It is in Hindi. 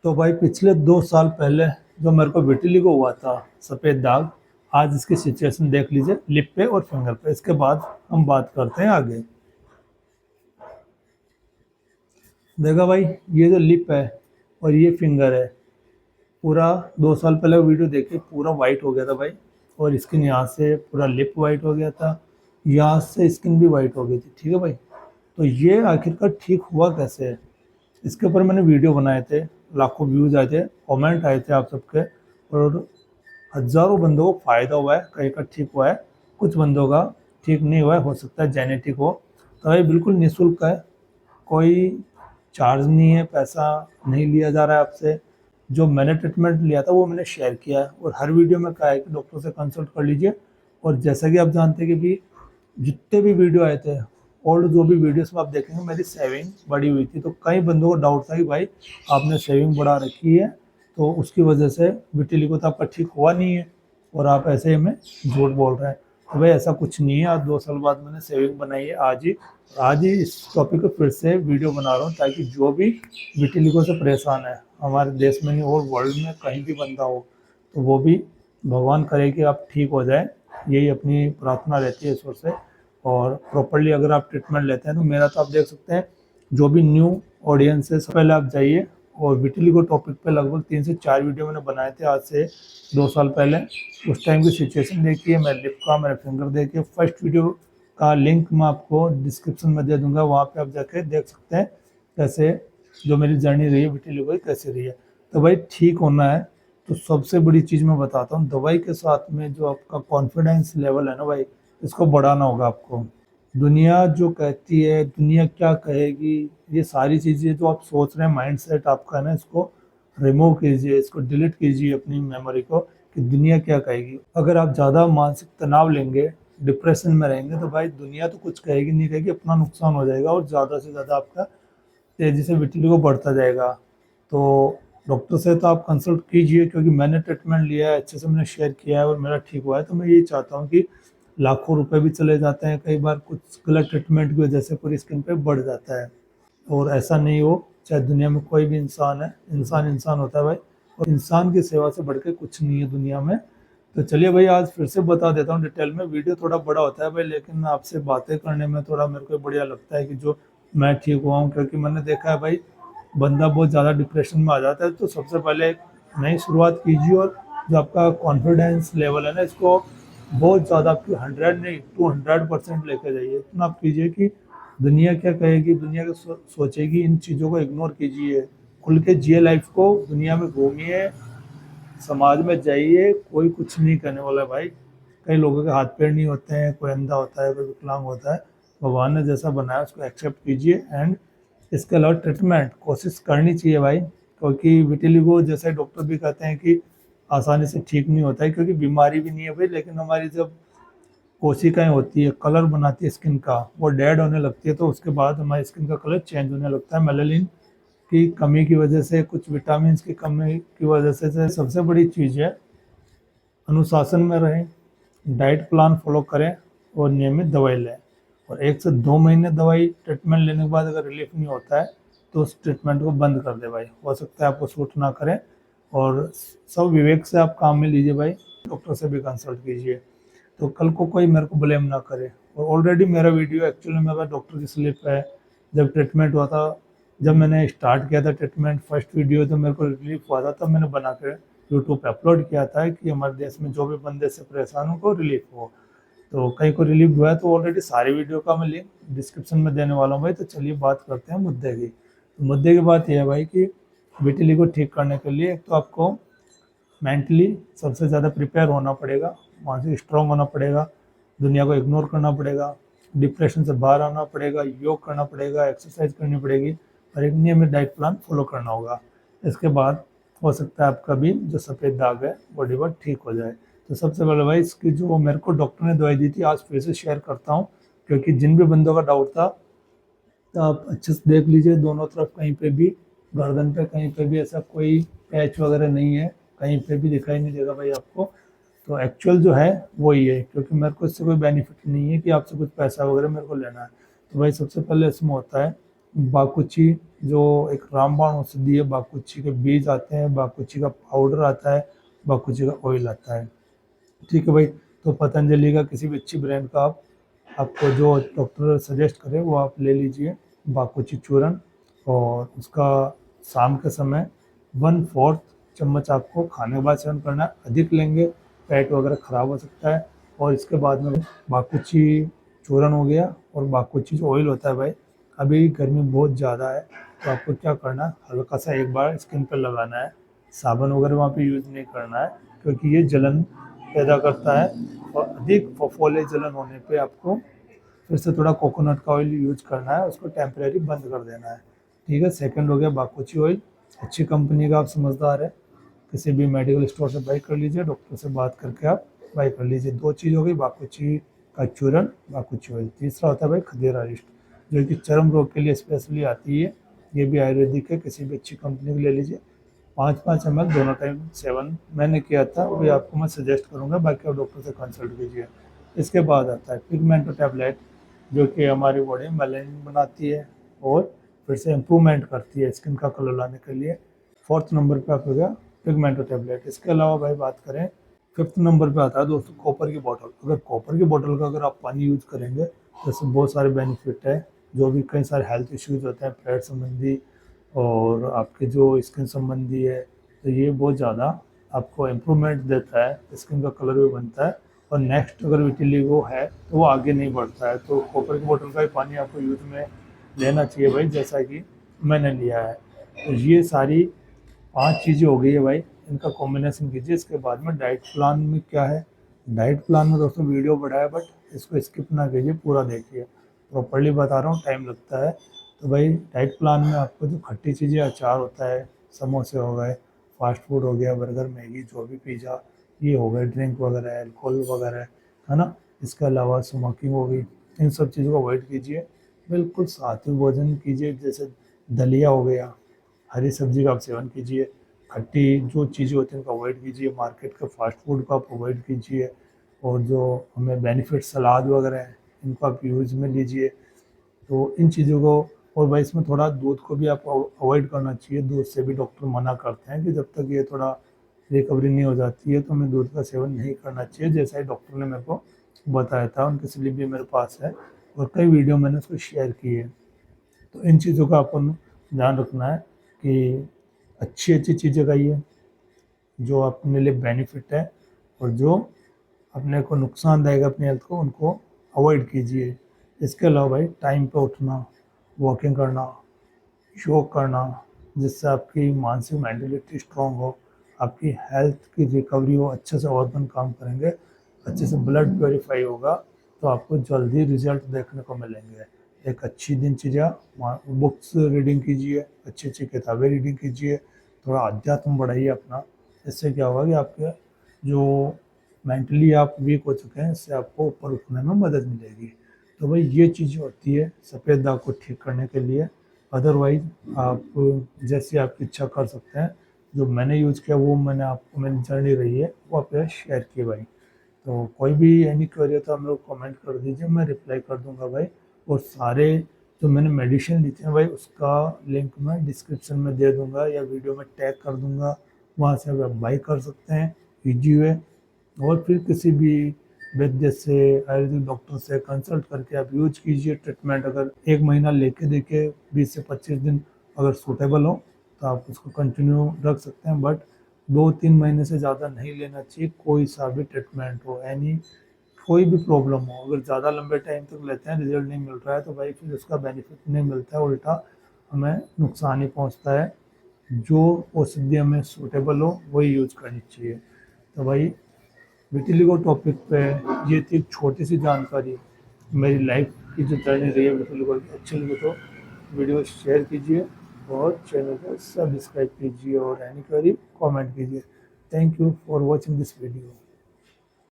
तो भाई पिछले 2 साल पहले जो मेरे को विटिलिगो हुआ था, सफेद दाग, आज इसकी सिचुएशन देख लीजिए लिप पे और फिंगर पे। इसके बाद हम बात करते हैं आगे। देखा भाई, ये जो लिप है और ये फिंगर है, पूरा 2 साल पहले वीडियो देखिए, पूरा वाइट हो गया था भाई। और स्किन यहाँ से पूरा लिप वाइट हो गया था, यहाँ से स्किन भी वाइट हो गई थी। ठीक है भाई, तो ये आखिरकार ठीक हुआ कैसे? इसके ऊपर मैंने वीडियो बनाए थे, लाखों व्यूज आए थे, कमेंट आए थे आप सबके, और हजारों बंदों को फायदा हुआ है, कहीं का ठीक हुआ है, कुछ बंदों का ठीक नहीं हुआ है, हो सकता है जेनेटिक हो। तो ये बिल्कुल निःशुल्क है, कोई चार्ज नहीं है, पैसा नहीं लिया जा रहा है आपसे। जो मैंने ट्रीटमेंट लिया था वो मैंने शेयर किया है, और हर वीडियो में कहा है कि डॉक्टर से कंसल्ट कर लीजिए। और जैसा कि आप जानते हैं कि भी जितने भी वीडियो आए थे, ओल्ड जो भी वीडियोस में आप देखेंगे, मेरी सेविंग बढ़ी हुई थी। तो कई बंदों को डाउट था कि भाई आपने सेविंग बढ़ा रखी है, तो उसकी वजह से विटिलिगो तो आपका ठीक हुआ नहीं है, और आप ऐसे हमें झूठ बोल रहे हैं। तो भाई ऐसा कुछ नहीं है, आज 2 साल बाद मैंने सेविंग बनाई है। आज ही इस टॉपिक पे फिर से वीडियो बना रहा हूँ, ताकि जो भी विटिलिगो से परेशान है, हमारे देश में नहीं और वर्ल्ड में कहीं भी बंदा हो, तो वो भी भगवान करे कि आप ठीक हो जाए। यही अपनी प्रार्थना रहती है ईश्वर से। और प्रॉपरली अगर आप ट्रीटमेंट लेते हैं, तो मेरा तो आप देख सकते हैं, जो भी न्यू ऑडियंस है, पहले आप जाइए। और विटिलिगो टॉपिक पे लगभग 3 से 4 वीडियो मैंने बनाए थे आज से 2 साल पहले। उस टाइम की सिचुएशन देखिए, मेरे लिप का, मेरे फिंगर देखिए। फर्स्ट वीडियो का लिंक मैं आपको डिस्क्रिप्शन में दे दूंगा, वहाँ पे आप जाके देख सकते हैं कैसे जो मेरी जर्नी रही है विटिलिगो की, कैसे रही है। तो भाई ठीक होना है तो सबसे बड़ी चीज़ मैं बताता हूँ, दवाई के साथ में जो आपका कॉन्फिडेंस लेवल है ना भाई, इसको बढ़ाना होगा आपको। दुनिया जो कहती है, दुनिया क्या कहेगी, ये सारी चीज़ें जो आप सोच रहे हैं, माइंड सेट आपका है ना, इसको रिमूव कीजिए, इसको डिलीट कीजिए अपनी मेमोरी को, कि दुनिया क्या कहेगी। अगर आप ज़्यादा मानसिक तनाव लेंगे, डिप्रेशन में रहेंगे, तो भाई दुनिया तो कुछ कहेगी नहीं, कहेगी, अपना नुकसान हो जाएगा, और ज़्यादा से ज़्यादा आपका तेज़ी से विटिलिगो बढ़ता जाएगा। तो डॉक्टर से तो आप कंसल्ट कीजिए, क्योंकि मैंने ट्रीटमेंट लिया है, अच्छे से मैंने शेयर किया है और मेरा ठीक हुआ है। तो मैं यही चाहता हूँ कि लाखों रुपए भी चले जाते हैं कई बार, कुछ गलत ट्रीटमेंट की वजह से पूरी स्किन पे बढ़ जाता है। और ऐसा नहीं हो, चाहे दुनिया में कोई भी इंसान है, इंसान इंसान होता है भाई, और इंसान की सेवा से बढ़ के कुछ नहीं है दुनिया में। तो चलिए भाई, आज फिर से बता देता हूँ डिटेल में। वीडियो थोड़ा बड़ा होता है भाई, लेकिन आपसे बातें करने में थोड़ा मेरे को बढ़िया लगता है कि जो मैं ठीक हुआ हूँ। क्योंकि मैंने देखा है भाई, बंदा बहुत ज़्यादा डिप्रेशन में आ जाता है। तो सबसे पहले एक नई शुरुआत कीजिए, और जो आपका कॉन्फिडेंस लेवल है ना, इसको बहुत ज़्यादा, आपकी 100 नहीं 200% लेके जाइए। इतना आप कीजिए कि दुनिया क्या कहेगी, दुनिया क्या सोचेगी, इन चीज़ों को इग्नोर कीजिए। खुल के जिए लाइफ को, दुनिया में घूमिए, समाज में जाइए, कोई कुछ नहीं करने वाला है भाई। कई लोगों के हाथ पैर नहीं होते हैं, कोई अंधा होता है, कोई विकलांग होता है। भगवान ने जैसा बनाया उसको एक्सेप्ट कीजिए। एंड इसके अलावा ट्रीटमेंट कोशिश करनी चाहिए भाई, क्योंकि विटिलिगो जैसे डॉक्टर भी कहते हैं कि आसानी से ठीक नहीं होता है, क्योंकि बीमारी भी नहीं है भाई। लेकिन हमारी जब कोशिकाएं होती है, कलर बनाती है स्किन का, वो डेड होने लगती है, तो उसके बाद हमारी स्किन का कलर चेंज होने लगता है, मेलानिन की कमी की वजह से, कुछ विटामिन की कमी की वजह से। सबसे बड़ी चीज़ है, अनुशासन में रहें, डाइट प्लान फॉलो करें, और नियमित दवाई लें। और 1 से 2 महीने दवाई ट्रीटमेंट लेने के बाद अगर रिलीफ नहीं होता है, तो उस ट्रीटमेंट को बंद कर दे भाई। हो सकता है आपको सूट ना करें, और सब विवेक से आप काम में लीजिए भाई, डॉक्टर से भी कंसल्ट कीजिए, तो कल को कोई मेरे को ब्लेम ना करे। और ऑलरेडी मेरा वीडियो एक्चुअली मेरा डॉक्टर की स्लिप है, जब ट्रीटमेंट हुआ था, जब मैंने स्टार्ट किया था ट्रीटमेंट, फर्स्ट वीडियो जब मेरे को रिलीफ हुआ था, तब मैंने बना कर यूट्यूब पे अपलोड किया था कि हमारे देश में जो भी बंदे से परेशान हो को रिलीफ हो। तो कहीं को रिलीफ हुआ है, तो ऑलरेडी सारी वीडियो का मैं लिंक डिस्क्रिप्शन में देने वाला हूँ भाई। तो चलिए बात करते हैं मुद्दे की। तो मुद्दे की बात यह है भाई कि विटिलिगो ठीक करने के लिए एक तो आपको मेंटली सबसे ज़्यादा प्रिपेयर होना पड़ेगा, मानसिक स्ट्रांग होना पड़ेगा, दुनिया को इग्नोर करना पड़ेगा, डिप्रेशन से बाहर आना पड़ेगा, योग करना पड़ेगा, एक्सरसाइज करनी पड़ेगी, और एक नियमित डाइट प्लान फॉलो करना होगा। इसके बाद हो सकता है आपका भी जो सफ़ेद दाग है बॉडी पर ठीक हो जाए। तो सबसे पहले भाई, इसकी जो मेरे को डॉक्टर ने दवाई दी थी, आज फिर से शेयर करता हूँ, क्योंकि जिन भी बंदों का डाउट था, तो आप अच्छे से देख लीजिए, दोनों तरफ कहीं पे भी, गर्दन पे कहीं पे भी ऐसा कोई पैच वगैरह नहीं है, कहीं पे भी दिखाई नहीं देगा भाई आपको। तो एक्चुअल जो है वही है, क्योंकि मेरे को इससे कोई बेनिफिट नहीं है कि आपसे कुछ पैसा वगैरह मेरे को लेना है। तो भाई सबसे पहले इसमें होता है बाकुची जो एक रामबाण औषधि है, बाकुची के बीज आते हैं, बाकुची का पाउडर आता है, बाकुची का ऑयल आता है। ठीक है भाई। तो पतंजलि का किसी भी अच्छी ब्रांड का आपको जो डॉक्टर सजेस्ट करे वो आप ले लीजिए, बाकुची चूर्ण। और उसका शाम के समय 1/4 चम्मच आपको खाने के बाद सेवन करना है। अधिक लेंगे पेट वगैरह खराब हो सकता है। और इसके बाद में बाकुची चूर्ण हो गया और बाकुची जो ऑयल होता है भाई, अभी गर्मी बहुत ज़्यादा है तो आपको क्या करना है, हल्का सा एक बार स्किन पर लगाना है। साबुन वगैरह वहाँ पे यूज़ नहीं करना है क्योंकि ये जलन पैदा करता है। और अधिक फफोले जलन होने पे आपको फिर से थोड़ा कोकोनट का ऑयल यूज करना है, उसको टेम्परेरी बंद कर देना है। ठीक है। सेकंड हो गया बाकुची ऑयल, अच्छी कंपनी का, आप समझदार है, किसी भी मेडिकल स्टोर से बाई कर लीजिए, डॉक्टर से बात करके आप बाई कर लीजिए। 2 चीज़ हो गई, बाकुची का चूर्ण, बाकुची ऑयल। तीसरा होता है भाई खदेरा रिस्ट, जो कि चर्म रोग के लिए स्पेशली आती है। ये भी आयुर्वेदिक है, किसी भी अच्छी कंपनी की ले लीजिए। 5-5 ml दोनों टाइम सेवन मैंने किया था, वही आपको मैं सजेस्ट करूंगा, बाकी आप डॉक्टर से कंसल्ट कीजिए। इसके बाद आता है पिगमेंटो टैबलेट, जो कि हमारी बॉडी में मेलेनिन बनाती है और फिर से इम्प्रूवमेंट करती है स्किन का कलर लाने के लिए। 4th नंबर पे आप हो गया पिगमेंटो टैबलेट। इसके अलावा भाई बात करें, 5th नंबर पे आता है दोस्तों कॉपर की बोतल। अगर कॉपर की बोतल का अगर आप पानी यूज करेंगे तो इससे बहुत सारे बेनिफिट है। जो भी कई सारे हेल्थ इश्यूज होते हैं पेट संबंधी और आपके जो स्किन संबंधी है, तो ये बहुत ज़्यादा आपको इम्प्रूवमेंट देता है, स्किन का कलर भी बनता है। और नेक्स्ट अगर विटिलिगो है तो वो आगे नहीं बढ़ता है। तो कॉपर की बोतल का ही पानी आपको यूज में लेना चाहिए भाई, जैसा कि मैंने लिया है। तो ये सारी 5 चीज़ें हो गई है भाई, इनका कॉम्बिनेशन कीजिए। इसके बाद में डाइट प्लान में क्या है, डाइट प्लान में दोस्तों वीडियो बड़ा है बट इसको स्किप ना कीजिए, पूरा देखिए, प्रॉपर्ली बता रहा हूँ, टाइम लगता है। तो भाई डाइट प्लान में आपको जो खट्टी चीज़ें, अचार होता है, समोसे हो गए, फास्ट फूड हो गया, बर्गर, मैगी, जो भी पिज़्ज़ा, ये हो गए, ड्रिंक वगैरह, अल्कोहल वगैरह, है ना। इसके अलावा स्मोकिंग हो गई, इन सब चीज़ों को अवॉइड कीजिए। बिल्कुल सात्विक भोजन कीजिए, जैसे दलिया हो गया, हरी सब्जी का आप सेवन कीजिए, खट्टी जो चीज़ें होती हैं उनको अवॉइड कीजिए, मार्केट के फास्ट फूड को आप अवॉइड कीजिए। और जो हमें बेनिफिट सलाद वगैरह हैं इनको आप यूज़ में लीजिए। तो इन चीज़ों को, और भाई इसमें थोड़ा दूध को भी आपको अवॉइड करना चाहिए। दूध से भी डॉक्टर मना करते हैं कि जब तक ये थोड़ा रिकवरी नहीं हो जाती है तो हमें दूध का सेवन नहीं करना चाहिए, जैसा ही डॉक्टर ने मेरे को बताया था, उनकी स्लिप भी मेरे पास है और कई वीडियो मैंने उसको शेयर की है। तो इन चीज़ों का अपन ध्यान रखना है कि अच्छी अच्छी चीज़ें खाइए जो अपने लिए बेनिफिट है, और जो अपने को नुकसानदायक अपनी हेल्थ को, उनको अवॉइड कीजिए। इसके अलावा भाई टाइम पे उठना, वॉकिंग करना, योग करना, जिससे आपकी मानसिक मेंटलिटी स्ट्रांग हो, आपकी हेल्थ की रिकवरी हो, अच्छे से ऑर्गन काम करेंगे, अच्छे से ब्लड प्योरीफाई होगा, तो आपको जल्दी रिजल्ट देखने को मिलेंगे। एक अच्छी दिनचर्या, बुक्स रीडिंग कीजिए, अच्छी अच्छी किताबें रीडिंग कीजिए, थोड़ा अध्यात्म बढ़ाइए अपना। इससे क्या होगा कि आपके जो मेंटली आप वीक हो चुके हैं, इससे आपको ऊपर उठने में मदद मिलेगी। तो भाई ये चीज़ होती है सफ़ेद दाग को ठीक करने के लिए। अदरवाइज आप जैसी आपकी इच्छा कर सकते हैं। जो मैंने यूज़ किया वो मैंने आपको, मेरी जर्नी रही है वो आपके साथ शेयर की भाई। तो कोई भी एनी क्वेरी हो तो हम लोग कमेंट कर दीजिए, मैं रिप्लाई कर दूंगा भाई। और सारे जो मैंने मेडिसिन ली थी भाई, उसका लिंक मैं डिस्क्रिप्शन में दे दूंगा या वीडियो में टैग कर दूंगा, वहाँ से आप बाई कर सकते हैं ईजी वे। और फिर किसी भी वैद्य से, आयुर्वेदिक डॉक्टर से कंसल्ट करके आप यूज कीजिए ट्रीटमेंट। अगर 1 महीना लेके देखिए, 20 से 25 दिन अगर सूटेबल हो तो आप उसको कंटिन्यू रख सकते हैं, बट 2-3 महीने से ज़्यादा नहीं लेना चाहिए कोई सा भी ट्रीटमेंट हो, यानी कोई भी प्रॉब्लम हो। अगर ज़्यादा लंबे टाइम तक लेते हैं, रिजल्ट नहीं मिल रहा है, तो भाई फिर उसका बेनिफिट नहीं मिलता है, उल्टा हमें नुकसान ही पहुंचता है। जो औषधि हमें सूटेबल हो वही यूज करनी चाहिए। तो भाई विटिलिगो टॉपिक पे ये थी एक छोटी सी जानकारी, मेरी लाइफ की जो जर्नी रही है विटिलिगो की। अच्छी लगे तो वीडियो शेयर कीजिए और चैनल को सब्सक्राइब कीजिए और एनी क्वेरी कमेंट कीजिए। Thank you for watching this video.